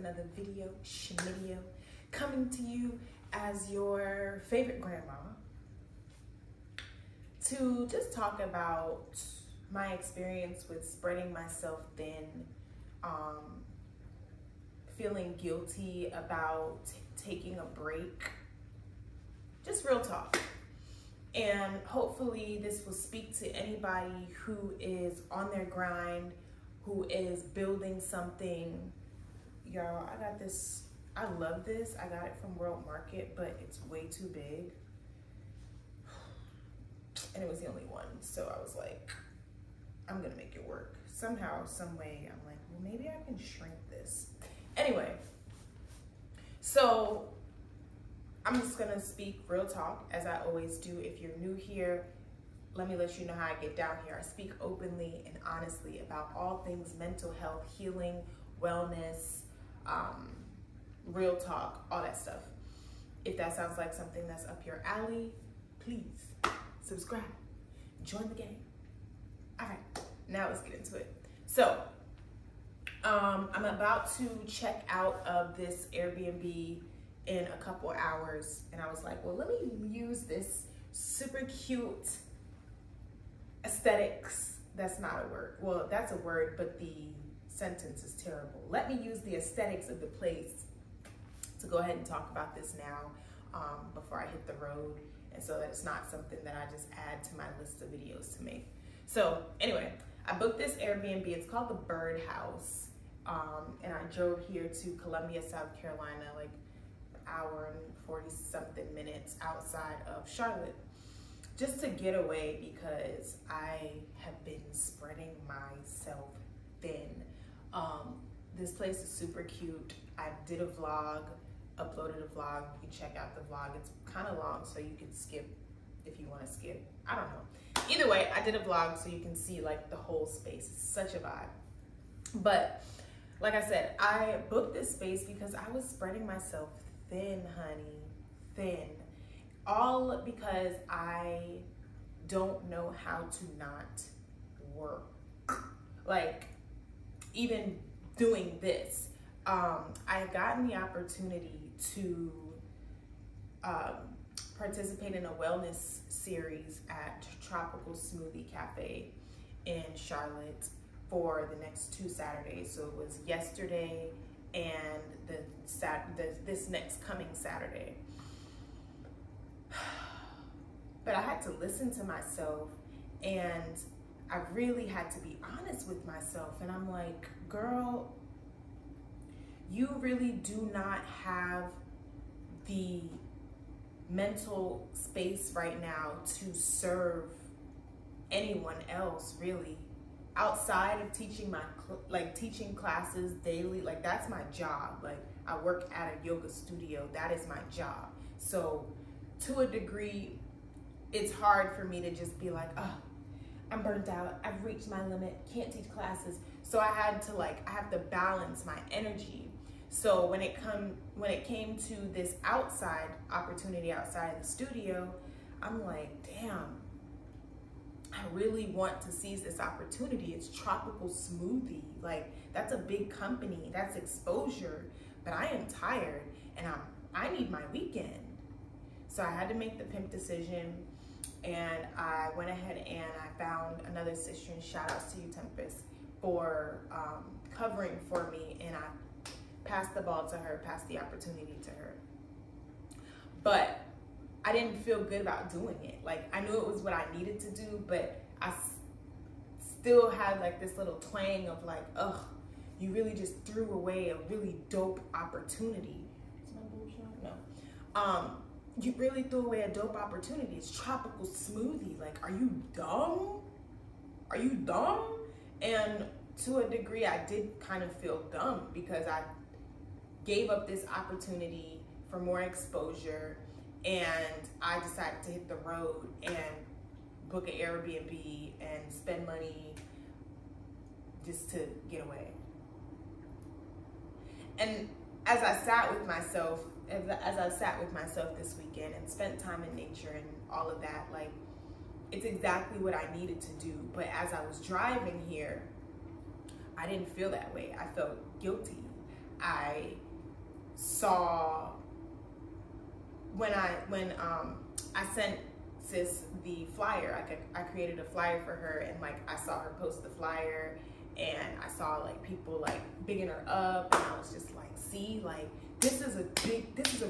another video, shmidio, coming to you as your favorite grandma to just talk about my experience with spreading myself thin, feeling guilty about taking a break, just real talk. And hopefully this will speak to anybody who is on their grind, who is building something. Y'all, I got this, I love this. I got it from World Market, but it's way too big. And it was the only one. So I was like, I'm gonna make it work. Somehow, some way, I'm like, well, maybe I can shrink this. Anyway, so I'm just gonna speak real talk as I always do. If you're new here, let me let you know how I get down here. I speak openly and honestly about all things mental health, healing, wellness, real talk, all that stuff. If that sounds like something that's up your alley, please subscribe, join the game. All right, now let's get into it. So I'm about to check out of this Airbnb in a couple hours, and I was like, well, let me use this super cute aesthetics. That's not a word. Well, that's a word, but the sentence is terrible. Let me use the aesthetics of the place to go ahead and talk about this now before I hit the road, and so that it's not something that I just add to my list of videos to make. So anyway, I booked this Airbnb. It's called the Bird House, and I drove here to Columbia, South Carolina, like an hour and 40 something minutes outside of Charlotte, just to get away because I have been spreading myself thin. This place is super cute. I did a vlog, uploaded a vlog. You can check out the vlog. It's kind of long, so you can skip if you want to skip. I don't know. Either way, I did a vlog so you can see like the whole space. It's such a vibe. But like I said, I booked this space because I was spreading myself thin, honey, thin. All because I don't know how to not work. Like, even doing this, I've gotten the opportunity to participate in a wellness series at Tropical Smoothie Cafe in Charlotte for the next 2 Saturdays. So it was yesterday and this next coming Saturday. But I had to listen to myself, and I really had to be honest with myself. And I'm like, girl, you really do not have the mental space right now to serve anyone else, really, outside of teaching teaching classes daily. Like, that's my job. Like, I work at a yoga studio. That is my job. So to a degree, it's hard for me to just be like, oh, I'm burnt out, I've reached my limit, can't teach classes. So I have to balance my energy. So when it came to this outside opportunity outside the studio, I'm like, damn, I really want to seize this opportunity. It's Tropical Smoothie. Like, that's a big company, that's exposure, but I am tired and I need my weekend. So I had to make the pimp decision, and I went ahead and I found another sister, and shout outs to you, Tempest, for covering for me, and I passed the ball to her, passed the opportunity to her. But I didn't feel good about doing it. Like, I knew it was what I needed to do, but I still had like this little twang of like, ugh, you really just threw away a really dope opportunity. Is my boob showing? No. You really threw away a dope opportunity. It's Tropical Smoothie. Like, are you dumb? Are you dumb? And to a degree, I did kind of feel dumb because I gave up this opportunity for more exposure, and I decided to hit the road and book an Airbnb and spend money just to get away. And as I sat with myself this weekend and spent time in nature and all of that, like, it's exactly what I needed to do. But as I was driving here, I didn't feel that way. I felt guilty. I saw when I sent sis the flyer, I created a flyer for her, and like I saw her post the flyer, and I saw like people like bigging her up, and I was just like, see, like this is a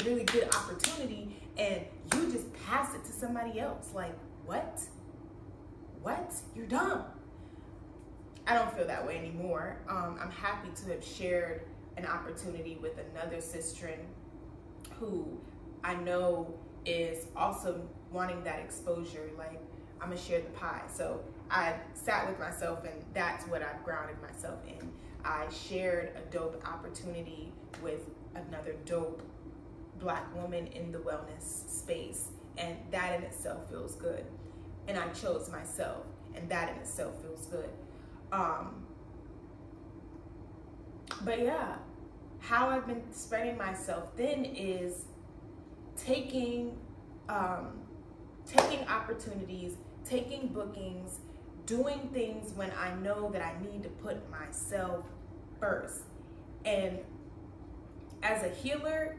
really good opportunity, and you just pass it to somebody else. Like, what? You're dumb. I don't feel that way anymore. I'm happy to have shared an opportunity with another sister who I know is also wanting that exposure. Like, I'm gonna share the pie. So I sat with myself, and that's what I've grounded myself in. I shared a dope opportunity with another dope Black woman in the wellness space, and that in itself feels good. And I chose myself, and that in itself feels good. But yeah, how I've been spreading myself then is taking opportunities, taking bookings, doing things when I know that I need to put myself first. And as a healer,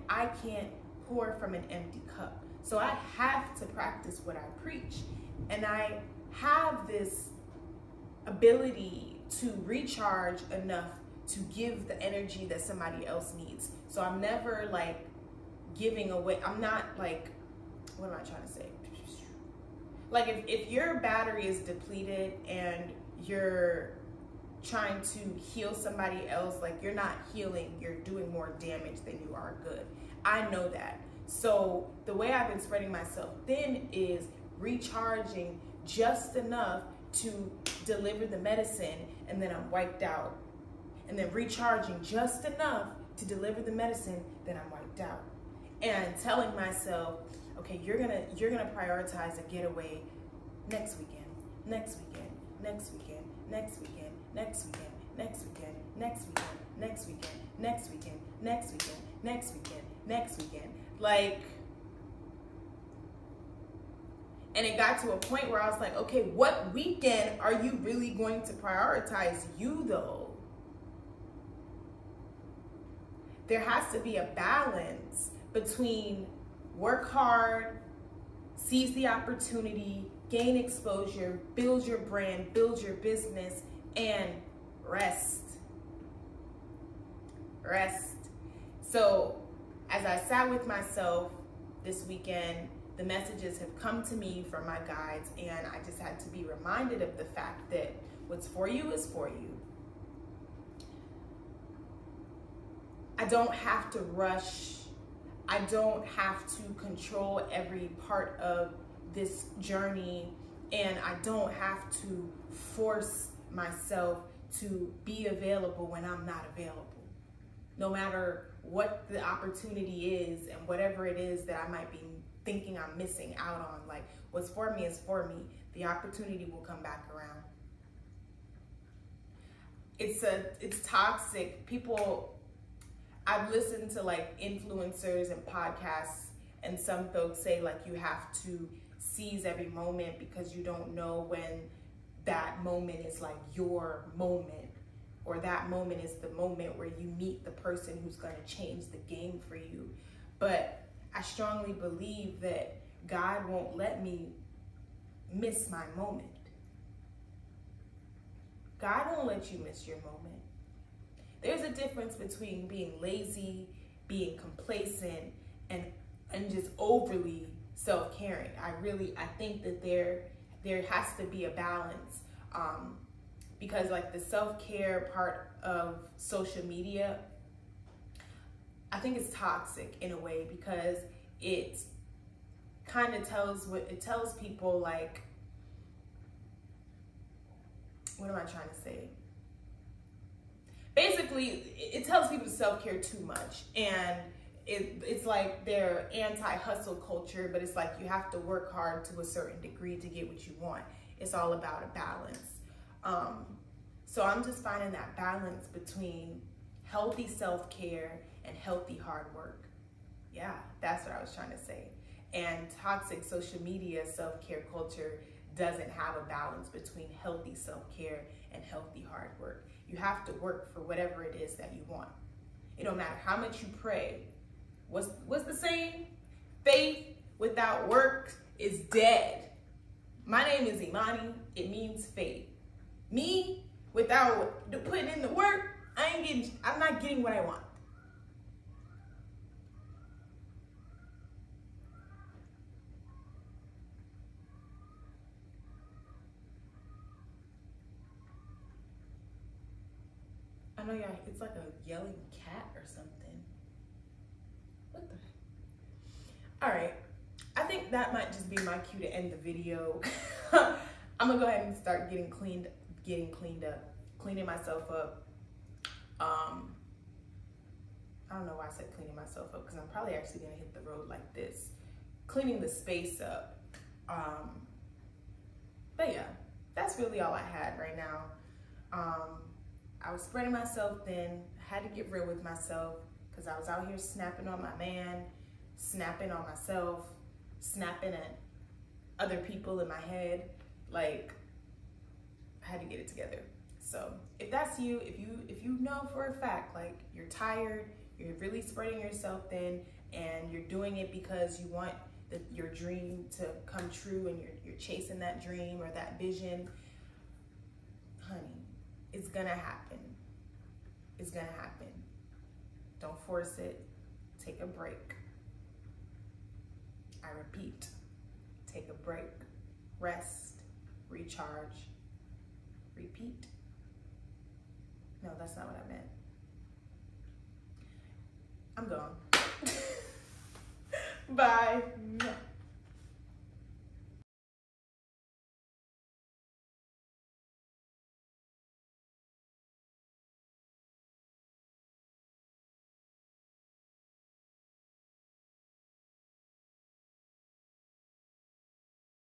I can't pour from an empty cup. So I have to practice what I preach. And I have this ability to recharge enough to give the energy that somebody else needs. So I'm never like giving away. I'm not like, what am I trying to say? Like if your battery is depleted and you're trying to heal somebody else, like you're not healing, you're doing more damage than you are good. I know that. So the way I've been spreading myself thin is recharging just enough to deliver the medicine, and then I'm wiped out. And then recharging just enough to deliver the medicine, then I'm wiped out. And telling myself, okay, you're gonna prioritize a getaway next weekend, next weekend, next weekend, next weekend, next weekend, next weekend, next weekend, next weekend, next weekend, next weekend, next weekend, next weekend. Like, and it got to a point where I was like, okay, what weekend are you really going to prioritize you though? There has to be a balance between work hard, seize the opportunity, gain exposure, build your brand, build your business, and rest. Rest. So as I sat with myself this weekend, the messages have come to me from my guides, and I just had to be reminded of the fact that what's for you is for you. I don't have to rush. I don't have to control every part of this journey, and I don't have to force myself to be available when I'm not available. No matter what the opportunity is and whatever it is that I might be thinking I'm missing out on, like what's for me is for me. The opportunity will come back around. It's toxic. People, I've listened to like influencers and podcasts, and some folks say like you have to seize every moment because you don't know when that moment is like your moment, or that moment is the moment where you meet the person who's going to change the game for you. But I strongly believe that God won't let me miss my moment. God won't let you miss your moment. There's a difference between being lazy, being complacent, and just overly self-caring. I think that there has to be a balance, because like the self-care part of social media, I think it's toxic in a way, because it kind of tells people like, what am I trying to say? Basically, it tells people to self-care too much, and it's like they're anti-hustle culture, but it's like you have to work hard to a certain degree to get what you want. It's all about a balance. So I'm just finding that balance between healthy self-care and healthy hard work. Yeah, that's what I was trying to say. And toxic social media self-care culture doesn't have a balance between healthy self-care and healthy hard work. You You have to work for whatever it is that you want. It don't matter how much you pray. What's the saying? Faith without work is dead. My name is Imani. It means faith. Me, without putting in the work, I'm not getting what I want. I know y'all, it's like a yelling cat or something. What the heck? All right, I think that might just be my cue to end the video. I'm gonna go ahead and start getting cleaned up, cleaning myself up. I don't know why I said cleaning myself up, because I'm probably actually gonna hit the road like this, cleaning the space up. But yeah, that's really all I had right now. I was spreading myself thin. I had to get real with myself because I was out here snapping on my man, snapping on myself, snapping at other people in my head. Like, I had to get it together. So if that's you, if you know for a fact, like, you're tired, you're really spreading yourself thin, and you're doing it because you want your dream to come true, and you're chasing that dream or that vision, honey, it's gonna happen. It's gonna happen. Don't force it. Take a break. I repeat, take a break. Rest, recharge, repeat. No, that's not what I meant. I'm gone. Bye.